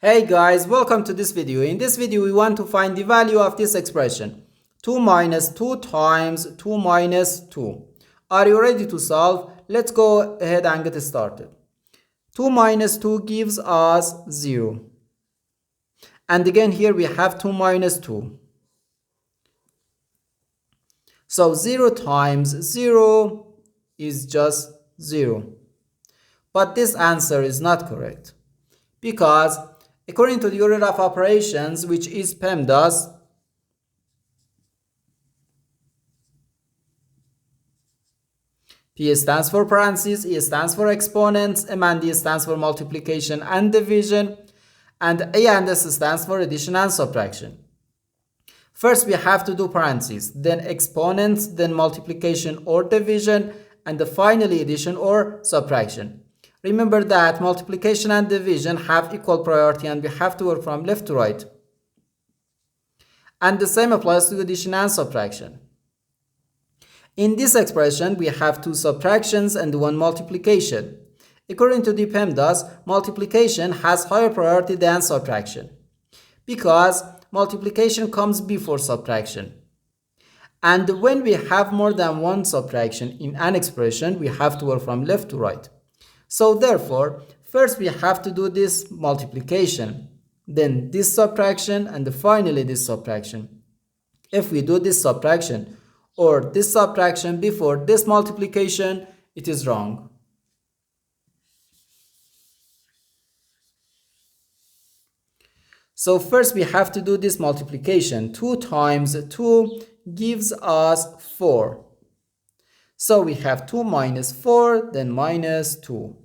Hey guys, welcome to this video. In this video, we want to find the value of this expression. 2 minus 2 times 2 minus 2. Are you ready to solve? Let's go ahead and get started. 2 minus 2 gives us 0. And again here we have 2 minus 2. So 0 times 0 is just 0. But this answer is not correct. Because according to the order of operations, which is PEMDAS, P stands for parentheses, E stands for exponents, M and D stands for multiplication and division, and A and S stands for addition and subtraction. First we have to do parentheses, then exponents, then multiplication or division, and finally addition or subtraction. Remember that multiplication and division have equal priority and we have to work from left to right. And the same applies to addition and subtraction. In this expression, we have two subtractions and one multiplication. According to the PEMDAS, multiplication has higher priority than subtraction because multiplication comes before subtraction. And when we have more than one subtraction in an expression, we have to work from left to right. So therefore, first we have to do this multiplication, then this subtraction, and finally this subtraction. If we do this subtraction or this subtraction before this multiplication, it is wrong. So first we have to do this multiplication. 2 times 2 gives us 4. So we have 2 minus 4, then minus 2.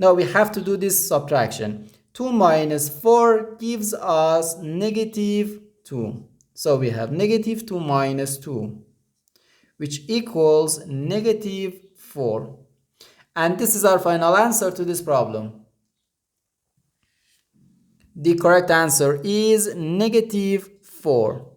Now we have to do this subtraction. 2 minus 4 gives us negative 2. So we have negative 2 minus 2, which equals negative 4. And this is our final answer to this problem. The correct answer is negative 4.